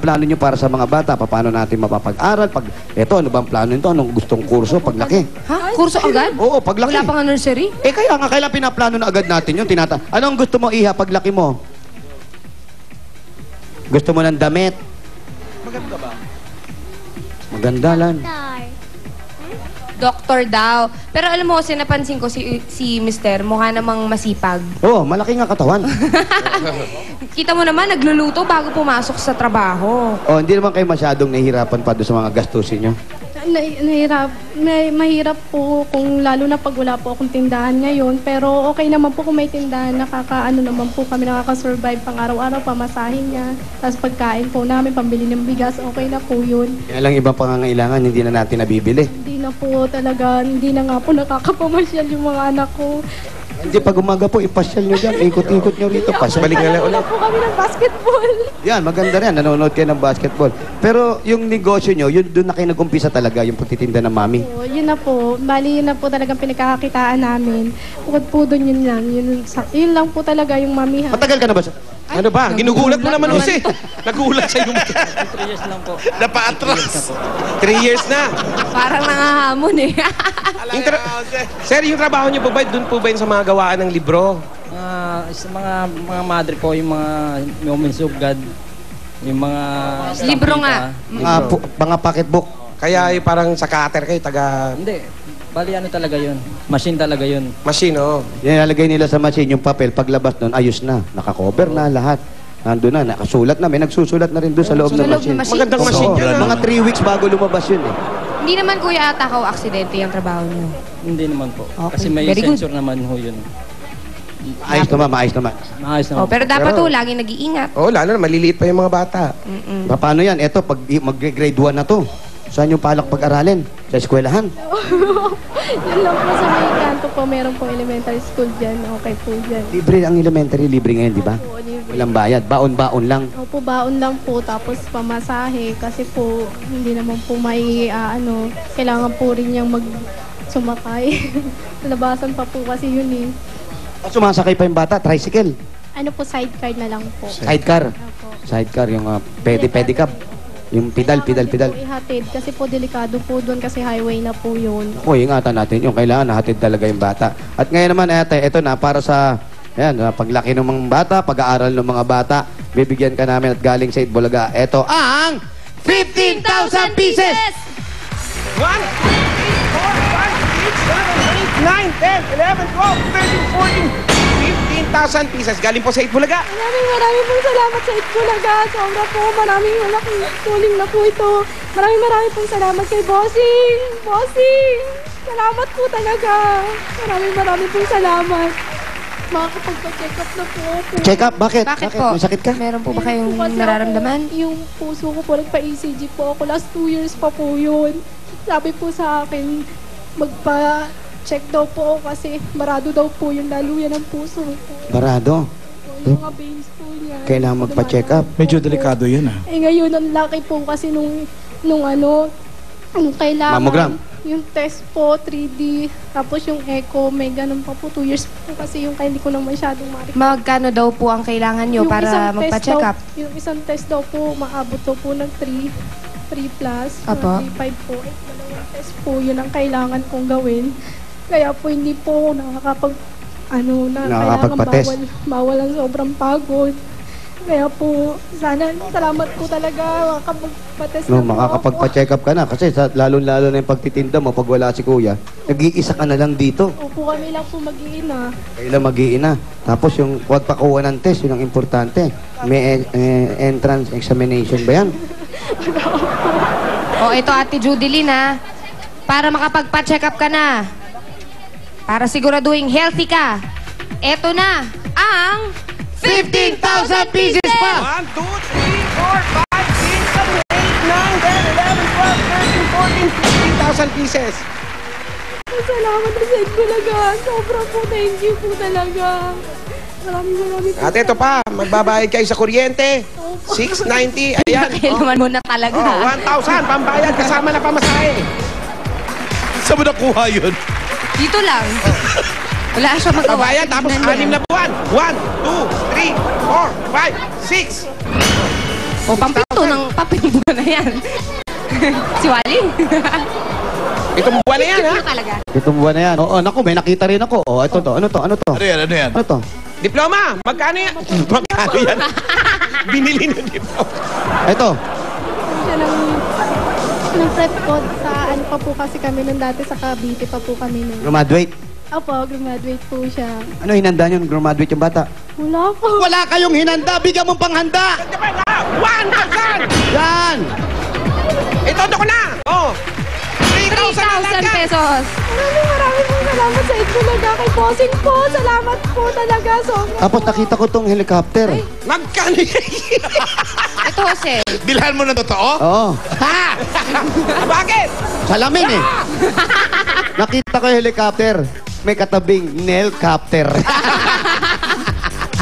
plano nyo para sa mga bata? Paano natin mapapag-aral? Eto, ano bang plano nito? Anong gustong kurso paglaki? Ha? Kurso agad? Oo, paglaki. Wala pa nga nursery? Kaya nga, kailan pinaplano na agad natin yun? Anong gusto mo, Iha, paglaki mo? Gusto mo ng damit? Maganda ba? Maganda lang. Doktor daw. Pero alam mo, kasi napansin ko si Mister, mukha namang masipag. Oo, malaki nga katawan. Kita mo naman, nagluluto bago pumasok sa trabaho. Oh, hindi naman kayo masyadong nahihirapan pa doon sa mga gastusin nyo? Mahirap po kung lalo na pag wala po akong tindahan ngayon. Pero okay naman po kung may tindahan, nakakaano naman po kami, nakaka-survive pang araw-araw, pamasahin niya. Tapos pagkain po namin, pambili ng bigas, okay na po yun. Kaya lang ibang pangangailangan, hindi na natin nabibili. Hindi na po talaga, hindi na nga po nakakapamasyal yung mga anak ko. Hindi, pag umaga po, ipasyal nyo dyan. Ikot-ikot nyo rito. Balik na lang ulit. po kami ng basketball. Yan, maganda rin. Nanonood kayo ng basketball. Pero yung negosyo nyo, yun doon na kayo nag-umpisa talaga, yung pagtitinda ng mami. So, yun na po. Bali, yun na po talagang pinagkakakitaan namin. Bukod po doon yun lang. Yun lang po talaga yung mamihan. Matagal ka na ba? Ano ba? Ginugulat mo naman, Jose. Nagulat sa yung... 3 years lang po. Napaatras. 3 years na. Parang nangahamon eh. Sir, yung trabaho niyo po ba, doon po ba yun sa mga gawaan ng libro? Sa mga madre po, yung mga Moments of God, yung mga... Libro nga. Mga pocketbook. Kaya yung parang sa cutter kayo, taga... Hindi. Bali ano talaga yun. Machine talaga yun. Machine, oh. Nilalagay nila sa machine yung papel. Paglabas nun, ayos na. Nakakover na lahat. Nandun na, nakasulat na. May nagsusulat na rin doon sa loob ng machine. Magandang machine yan. Mga 3 weeks bago lumabas yun eh. Hindi naman kuya ata ako aksidente yung trabaho niyo. Hindi naman po. Okay. Kasi may Very good. sensor naman ho yun. Maayos naman, maayos naman. Maayos naman. Oh, pero dapat to, laging nag-iingat. Oo, lalo na, maliliit pa yung mga bata. Paano yan? Eto, pag mag-grade 1 na to, saan yung palak pag-aralin? Sa eskwelahan? Yun lang po sa may kanto po, meron pong elementary school dyan. Okay po dyan. Libre ang elementary, libre ngayon, di ba? Po, libre. Walang bayad, baon-baon lang. Opo, baon lang po, tapos pamasahe. Kasi po, hindi naman po may, kailangan po rin niyang sumakay. Labasan pa po kasi yun eh. Sumasakay pa yung bata, tricycle. Ano po, sidecar na lang po. Sidecar. Opo. Sidecar, yung pedicab. Yung pedal. Kailangan po ihatid kasi po delikado po doon kasi highway na po yun. Ako, ingatan natin yung kailangan nahatid talaga yung bata. At ngayon naman, ate, ito na, para sa paglaki ng mga bata, pag-aaral ng mga bata, bibigyan ka namin at galing sa Itbulaga. Ito ang 15,000 pieces! 1, 2, 3, 4, 5, 6, 7, 8, 9, 10, 11, 12, 13, 14, 15,000 pieces. Galing po sa Itbulaga. Maraming pong salamat sa Itbulaga. Sobra po, maraming malaking tuling na po ito. Maraming pong salamat kay Bossing. Bossing! Salamat po talaga. Maraming pong salamat. Makakapagpa-check up na po ako. Check up? Bakit? Bakit po? May sakit ka? Meron po ba kayong Kasi nararamdaman? ako, yung puso ko po, nagpa-ECG po ako. Last 2 years pa po yun. Sabi po sa akin, magpa-check daw po ako kasi barado daw po yung laluyan ng puso ko. Barado? Yung mga veins po niya. Kailangan magpa-check up. Medyo delikado yun ah. Eh ngayon, ang laki po kasi nung kailangan. Mammogram? Yung test po, 3D, tapos yung echo, may ganun pa po, 2 years po kasi yung hindi ko nang masyadong ma-record. Magkano daw po ang kailangan nyo para magpa-check up? Yung isang test daw po, maabot daw po ng 3 plus, Apo. 3.5 po. Dalawang test po, yun ang kailangan kong gawin. Kaya po hindi po Nakakapagpa-test. kailangan bawal ang sobrang pagod. Kaya po, salamat po talaga, makakapagpa-test No, na po makakapagpa-check up ka na kasi lalo-lalo na yung pagtitinda mo pag wala si kuya. Nag-iisa ka na lang dito. ako. Opo, kami lang po mag-iina. Kailan mag-iina. Tapos yung huwag pakuha ng test, yun ang importante. May entrance examination ba yan? O, ito Ate Judilyn ha. Para makapagpa-check up ka na. Para siguraduhin healthy ka. Ito na ang 15,000 pieces pa! 1, 2, 3, 4, 5, 6, 7, 8, 9, 10, 11, 12, 13, 14, 15,000 pieces. Salamat na sa Itbulaga. Sobra po, thank you po talaga. Maraming po. At ito pa, magbabayad kayo sa kuryente. 690, ayan. Kailangan mo na talaga. 1,000, pambayad, kasama na pamasahe. Saan mo nakuha yun? Dito lang. Wala siya magawa. Pambayad, tapos Tignan niyo. 6 na buwan. 1, 2, 3, 4, 5, 6. O, pampito ng papimbuga na yan. Si Waling. Itong buwan na yan, ha? Cute talaga. Itong buwan na yan. Oo, naku, may nakita rin ako. Oh, ito to. Ano to? Ano to? Ano yan? Ano yan? Ano to? Diploma, magkano yan? Magkano yan? Binili ng diploma. Ito. Siya ng prep ko sa ano pa po kasi kami nung dati sa Cavite pa po kami nung. Graduate. Opo, graduate po siya. Ano hinanda nyo? Graduate yung bata. Wala po. Wala kayong hinanda. Bigyan mong panghanda. 1,000! Yan. Ito ko na! Oh! 3,000 3,000 pesos. Maraming pong salamat sa Itbulaga kay Bossing po. Salamat po talaga. Sobra. Tapos nakita ko tong helicopter. Magkano yan? Ito, Jose. Bilhan mo na totoo? Oo. Ha? Bakit? Salamin eh. Nakita ko yung helicopter. May katabing Nelcopter.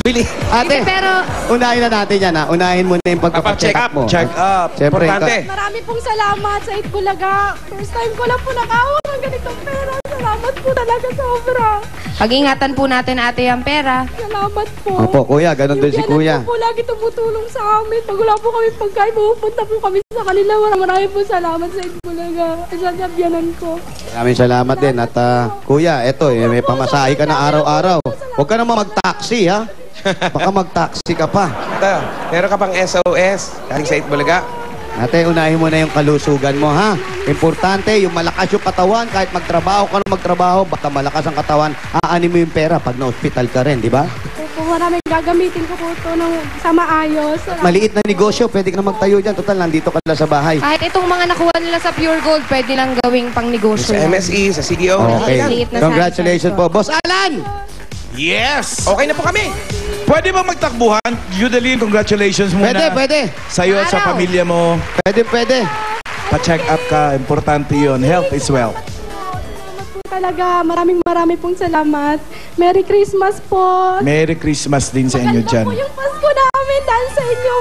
Bili. Ate, Hindi, pero unahin na natin yan ha. Unahin mo na yung pagpapacheck Check up up. mo. Check up. Siyempre, Importante. Marami pong salamat sa Itbulaga. First time ko lang po nakahawak ng ganitong pera. Salamat po talaga sobra. pag-ingatan po natin ate ang pera. Salamat po. Opo, kuya. Ganon din si Yung kuya. biyanan ko po lagi tumutulong sa amin. Pag wala po kami pagkain, pupunta po kami sa kanila. Maraming po salamat sa Itbulaga. Sa biyanan ko. Maraming salamat din. At kuya, eto, may pamasahe ka na araw-araw. Huwag ka naman mag-taxi, ha? Baka mag-taxi ka pa. Ito, meron ka pang SOS galing sa Itbulaga. Ate, unahin mo na yung kalusugan mo, ha? Importante, yung malakas yung katawan, kahit magtrabaho ka na magtrabaho, basta malakas ang katawan, aanin mo yung pera pag na-hospital ka rin, di ba? Opo, maraming gagamitin ko po ito sa maayos. Maliit na negosyo, pwede ka na magtayo dyan. Total, nandito ka na sa bahay. Kahit itong mga nakuha nila sa Pure Gold, pwede lang gawing pang negosyo. Sa MSE, sa CDO. Okay. Maliit na Congratulations sana. po. Boss Alan! Yes! Okay na po kami. Pwede ba magtakbuhan? Judeline, congratulations muna. Pwede, pwede. Sa'yo at sa Araw. pamilya mo. Pwede, pwede. Pa-check up ka. Importante yun. Health is wealth. Salamat po talaga. Maraming pong salamat. Merry Christmas po. Merry Christmas din sa inyo Maganda dyan. po yung Pasko namin dahil sa inyo.